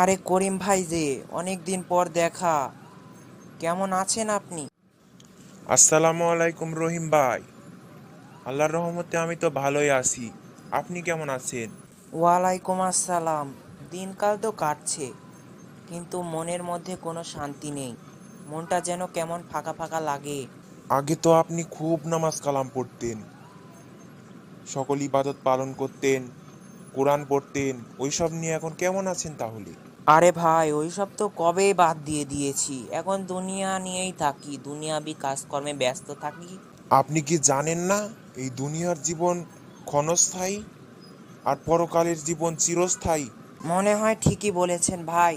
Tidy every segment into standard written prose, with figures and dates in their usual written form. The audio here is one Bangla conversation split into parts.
আরে করিম ভাই যে, অনেক দিন পর দেখা। কেমন আছেন আপনি? আসসালামু আলাইকুম রহিম ভাই। আল্লাহর রহমতে আমি তো ভালোই আছি। আপনি কেমন আছেন? ওয়ালাইকুম আসসালাম। দিনকাল তো কাটছে, কিন্তু মনের মধ্যে কোনো শান্তি নেই। মনটা যেন কেমন ফাঁকা ফাঁকা লাগে। আগে তো আপনি খুব নামাজ কালাম পড়তেন, সকল ইবাদত পালন করতেন, কোরআন পড়তেন। ওইসব নিয়ে এখন কেমন আছেন তাহলে? আরে ভাই, ওইসব তো কবেই বাদ দিয়ে দিয়েছি। এখন দুনিয়া নিয়েই থাকি, দুনিয়াবি কাজকর্মে ব্যস্ত থাকি। আপনি কি জানেন না, এই দুনিয়ার জীবন ক্ষণস্থায়ী আর পরকালের জীবন চিরস্থায়ী? মনে হয় ঠিকই বলেছেন ভাই।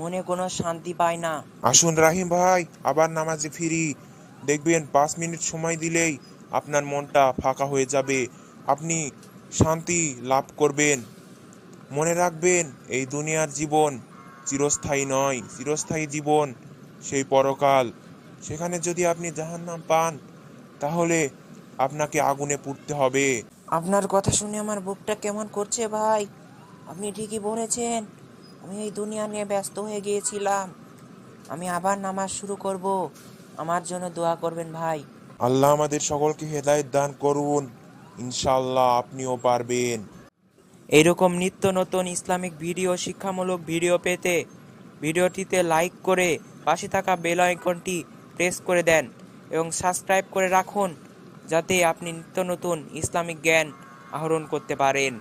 মনে কোনো শান্তি পায় না। আসুন রাহিম ভাই, আবার নামাজে ফিরি। দেখবেন 5 মিনিট সময় দিলেই আপনার মনটা ফাঁকা হয়ে যাবে, আপনি শান্তি লাভ করবেন। মনে রাখবেন, এই দুনিয়ার জীবন চিরস্থায়ী নয়, চিরস্থায়ী জীবন সেই পরকাল। সেখানে যদি আপনি জাহান্নাম পান, তাহলে আপনাকে আগুনে পুড়তে হবে। আপনার কথা শুনে আমার বুকটা কেমন করছে ভাই। আপনি ঠিকই বলেছেন। আমি এই দুনিয়া নিয়ে ব্যস্ত হয়ে গিয়েছিলাম। আমি আবার নামাজ শুরু করব। আমার জন্য দোয়া করবেন ভাই। আল্লাহ আমাদের সকলকে হেদায়েত দান করুন। ইনশাআল্লাহ আপনিও পারবেন। এইরকম নিত্য নতুন ইসলামিক ভিডিও, শিক্ষামূলক ভিডিও পেতে ভিডিওটিতে লাইক করে পাশে থাকা বেল আইকনটি প্রেস করে দেন এবং সাবস্ক্রাইব করে রাখুন, যাতে আপনি নিত্য নতুন ইসলামিক জ্ঞান আহরণ করতে পারেন।